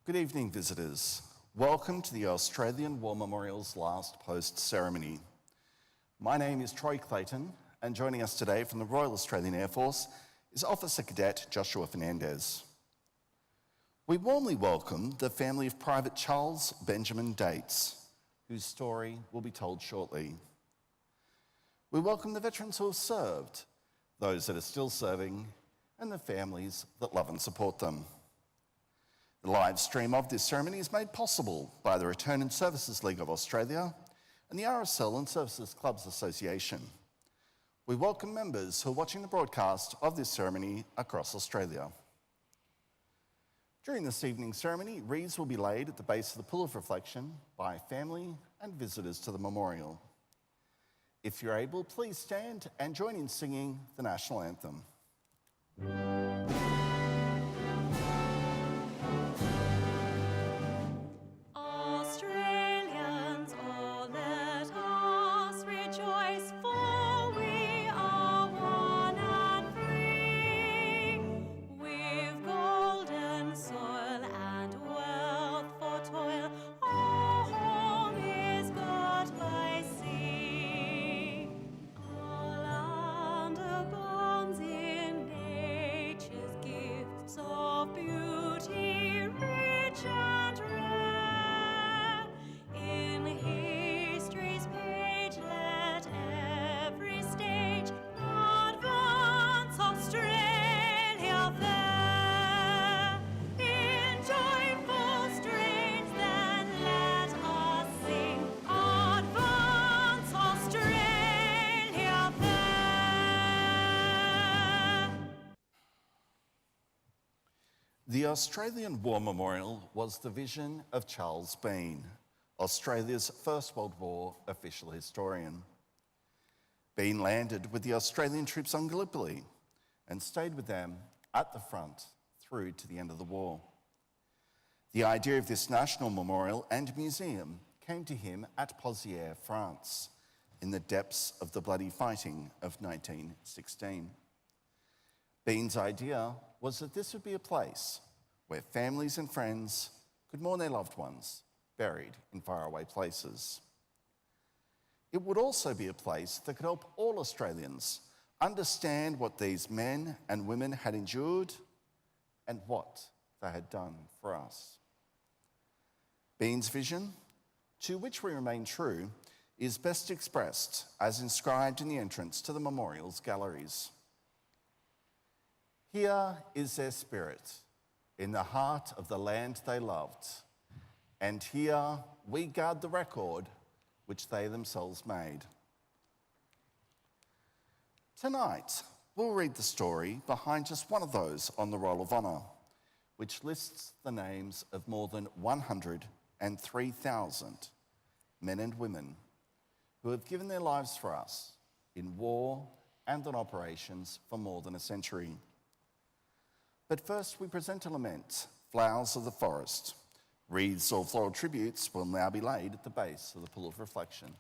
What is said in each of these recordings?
Good evening, visitors. Welcome to the Australian War Memorial's last post ceremony. My name is Troy Clayton, and joining us today from the Royal Australian Air Force is Officer Cadet Joshua Fernandez. We warmly welcome the family of Private Charles Benjamin Dates, whose story will be told shortly. We welcome the veterans who have served, those that are still serving, and the families that love and support them. The live stream of this ceremony is made possible by the Return and Services League of Australia and the RSL and Services Clubs Association. We welcome members who are watching the broadcast of this ceremony across Australia. During this evening's ceremony, wreaths will be laid at the base of the Pool of Reflection by family and visitors to the memorial. If you're able, please stand and join in singing the National Anthem. The Australian War Memorial was the vision of Charles Bean, Australia's First World War official historian. Bean landed with the Australian troops on Gallipoli and stayed with them at the front through to the end of the war. The idea of this national memorial and museum came to him at Pozières, France, in the depths of the bloody fighting of 1916. Bean's idea was that this would be a place where families and friends could mourn their loved ones buried in faraway places. It would also be a place that could help all Australians understand what these men and women had endured and what they had done for us. Bean's vision, to which we remain true, is best expressed as inscribed in the entrance to the memorial's galleries. Here is their spirit, in the heart of the land they loved, and here we guard the record which they themselves made. Tonight, we'll read the story behind just one of those on the Roll of Honour, which lists the names of more than 103,000 men and women who have given their lives for us in war and on operations for more than a century. But first, we present a lament, Flowers of the Forest. Wreaths or floral tributes will now be laid at the base of the Pool of Reflection.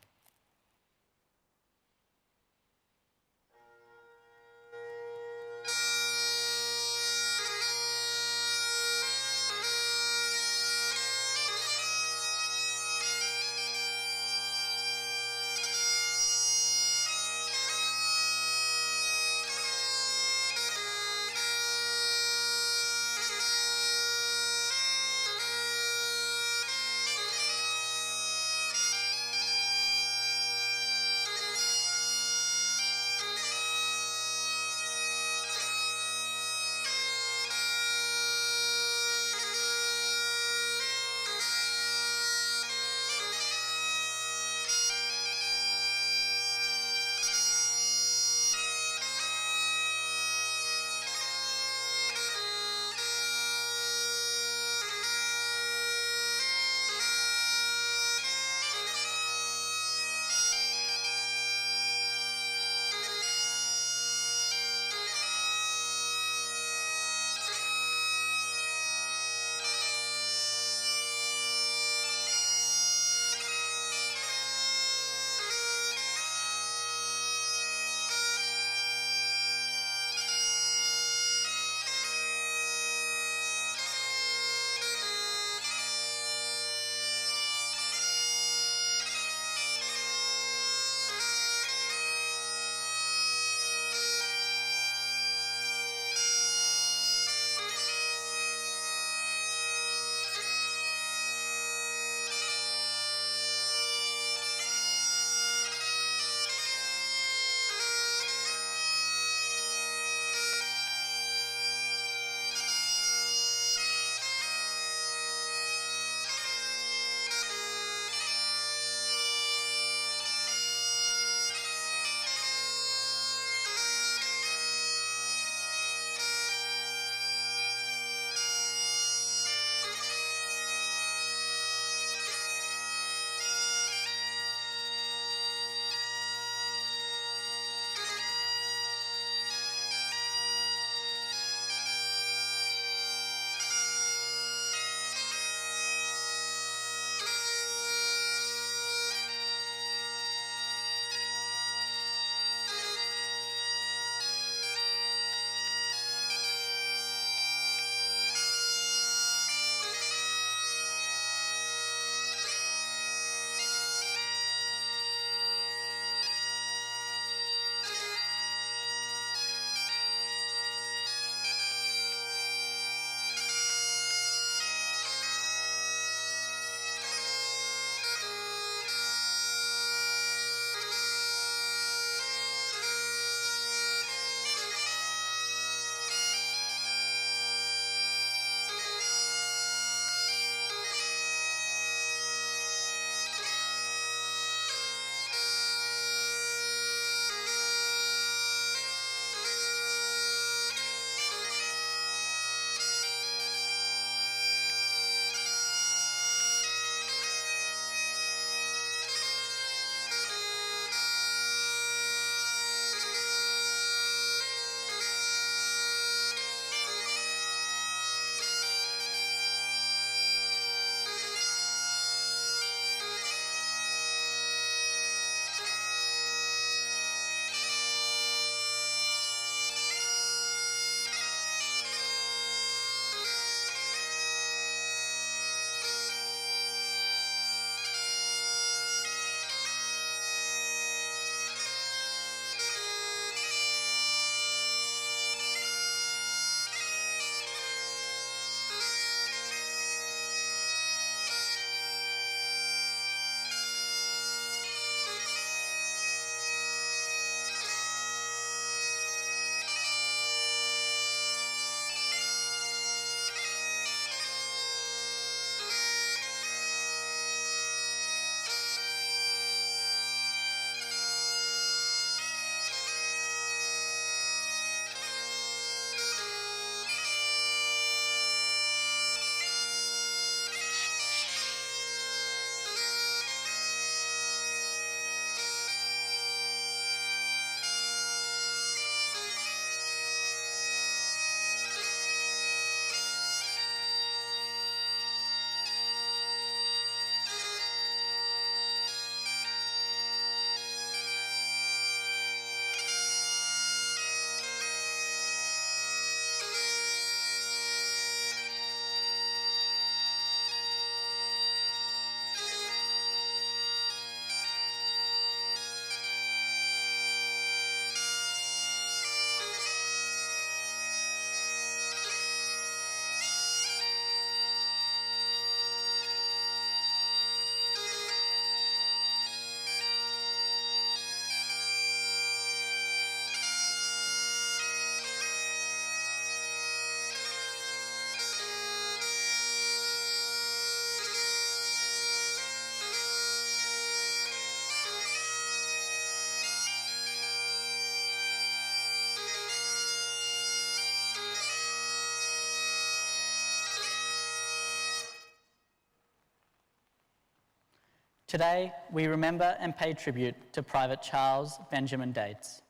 Today, we remember and pay tribute to Private Charles Benjamin Dates.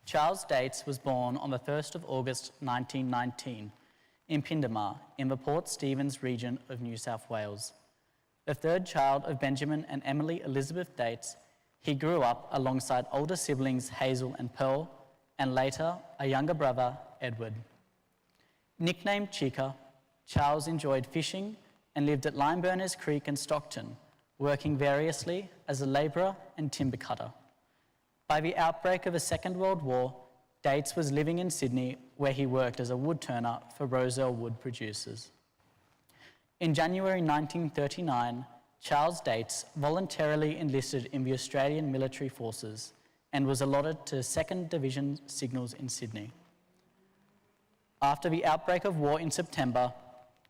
Charles Dates was born on the 1st of August 1919 in Pindamar in the Port Stephens region of New South Wales. The third child of Benjamin and Emily Elizabeth Dates, he grew up alongside older siblings Hazel and Pearl, and later a younger brother, Edward. Nicknamed Chica, Charles enjoyed fishing and lived at Limeburners Creek in Stockton, working variously as a labourer and timber cutter. By the outbreak of the Second World War, Dates was living in Sydney, where he worked as a wood turner for Roselle Wood Producers. In January 1939, Charles Dates voluntarily enlisted in the Australian Military Forces and was allotted to 2nd Division Signals in Sydney. After the outbreak of war in September,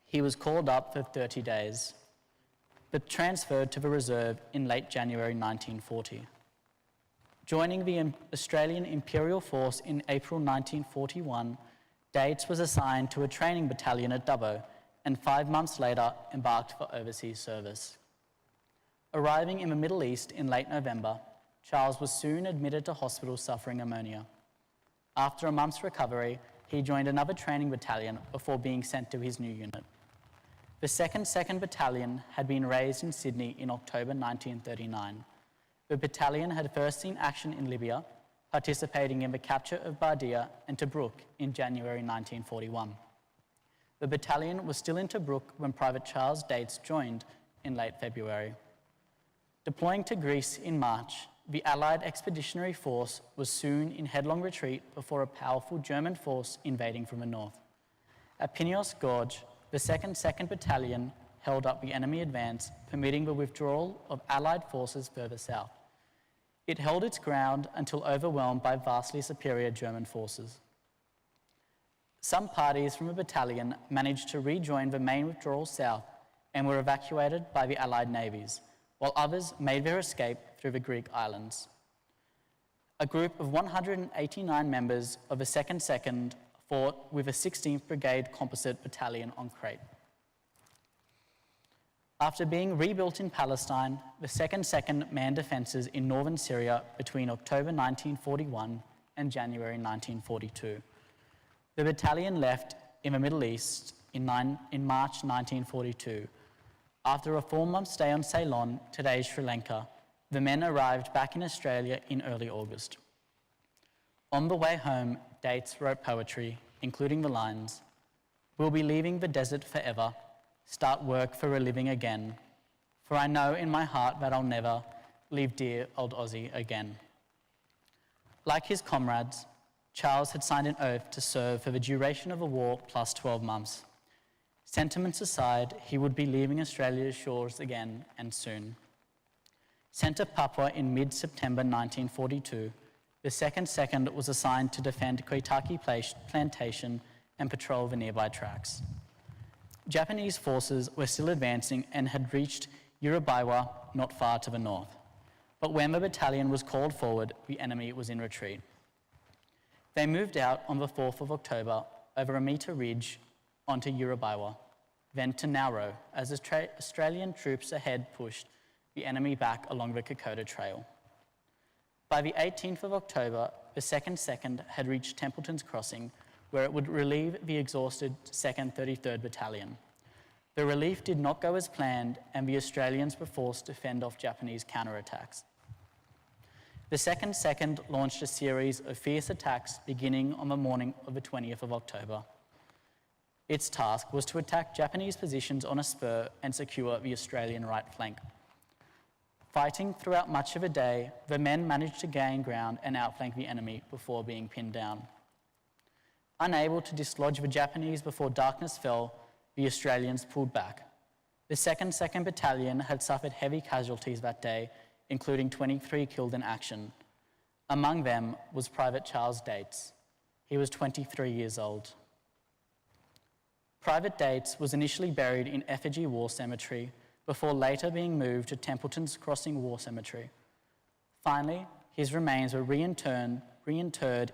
he was called up for 30 days, but transferred to the reserve in late January 1940. Joining the Australian Imperial Force in April 1941, Dates was assigned to a training battalion at Dubbo and 5 months later embarked for overseas service. Arriving in the Middle East in late November, Charles was soon admitted to hospital suffering pneumonia. After a month's recovery, he joined another training battalion before being sent to his new unit. The 2nd Battalion had been raised in Sydney in October 1939. The battalion had first seen action in Libya, participating in the capture of Bardia and Tobruk in January 1941. The battalion was still in Tobruk when Private Charles Dates joined in late February. Deploying to Greece in March, the Allied Expeditionary Force was soon in headlong retreat before a powerful German force invading from the north. At Pineos Gorge, the 2nd Battalion held up the enemy advance, permitting the withdrawal of Allied forces further south. It held its ground until overwhelmed by vastly superior German forces. Some parties from the battalion managed to rejoin the main withdrawal south and were evacuated by the Allied navies, while others made their escape through the Greek islands. A group of 189 members of the 2nd fought with the 16th Brigade Composite Battalion on Crete. After being rebuilt in Palestine, the 2nd manned defences in northern Syria between October 1941 and January 1942. The battalion left in the Middle East in March 1942. After a 4-month stay on Ceylon, today's Sri Lanka, the men arrived back in Australia in early August. On the way home, Dates wrote poetry, including the lines, "We'll be leaving the desert forever, start work for a living again, for I know in my heart that I'll never leave dear old Aussie again." Like his comrades, Charles had signed an oath to serve for the duration of the war plus 12 months. Sentiments aside, he would be leaving Australia's shores again and soon. Sent to Papua in mid-September 1942, the 2nd was assigned to defend Koitaki Plantation and patrol the nearby tracks. Japanese forces were still advancing and had reached Urabiwa not far to the north. But when the battalion was called forward, the enemy was in retreat. They moved out on the 4th of October over a metre ridge onto Urabiwa, then to Nauru, as Australian troops ahead pushed the enemy back along the Kokoda Trail. By the 18th of October, the 2nd had reached Templeton's Crossing, where it would relieve the exhausted 2nd 33rd Battalion. The relief did not go as planned, and the Australians were forced to fend off Japanese counterattacks. The 2nd launched a series of fierce attacks beginning on the morning of the 20th of October. Its task was to attack Japanese positions on a spur and secure the Australian right flank. Fighting throughout much of the day, the men managed to gain ground and outflank the enemy before being pinned down. Unable to dislodge the Japanese before darkness fell, the Australians pulled back. The 2nd Battalion had suffered heavy casualties that day, including 23 killed in action. Among them was Private Charles Dates. He was 23 years old. Private Dates was initially buried in Effigy War Cemetery before later being moved to Templeton's Crossing War Cemetery. Finally, his remains were reinterred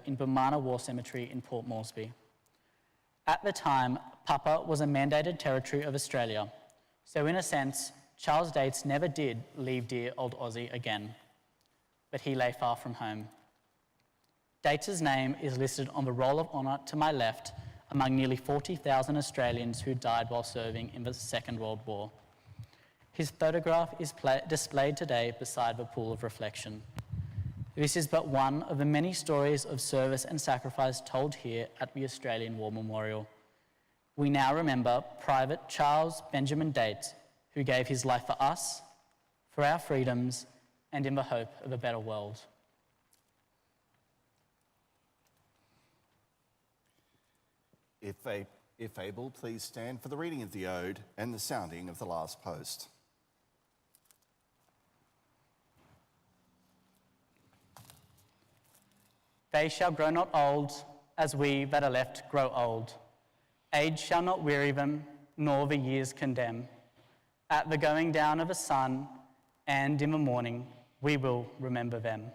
in Bumana War Cemetery in Port Moresby. At the time, Papua was a mandated territory of Australia, so in a sense, Charles Dates never did leave dear old Aussie again, but he lay far from home. Dates' name is listed on the Roll of Honour to my left among nearly 40,000 Australians who died while serving in the Second World War. His photograph is displayed today beside the pool of reflection. This is but one of the many stories of service and sacrifice told here at the Australian War Memorial. We now remember Private Charles Benjamin Dates, who gave his life for us, for our freedoms, and in the hope of a better world. If able, please stand for the reading of the ode and the sounding of the last post. They shall grow not old, as we that are left grow old. Age shall not weary them, nor the years condemn. At the going down of the sun, and in the morning, we will remember them.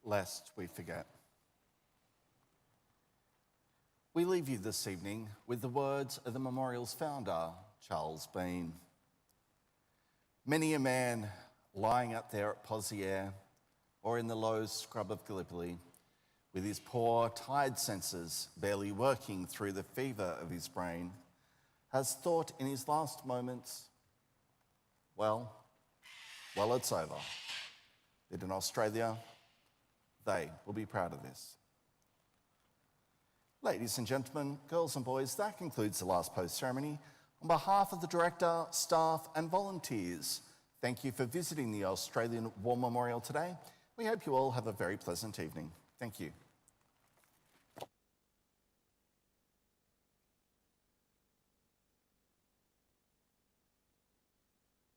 Lest we forget. We leave you this evening with the words of the memorial's founder, Charles Bean. Many a man lying up there at Pozières or in the low scrub of Gallipoli, with his poor, tired senses barely working through the fever of his brain, has thought in his last moments, well, it's over. But in Australia, they will be proud of this. Ladies and gentlemen, girls and boys, that concludes the last post ceremony. On behalf of the director, staff and volunteers, thank you for visiting the Australian War Memorial today. We hope you all have a very pleasant evening. Thank you.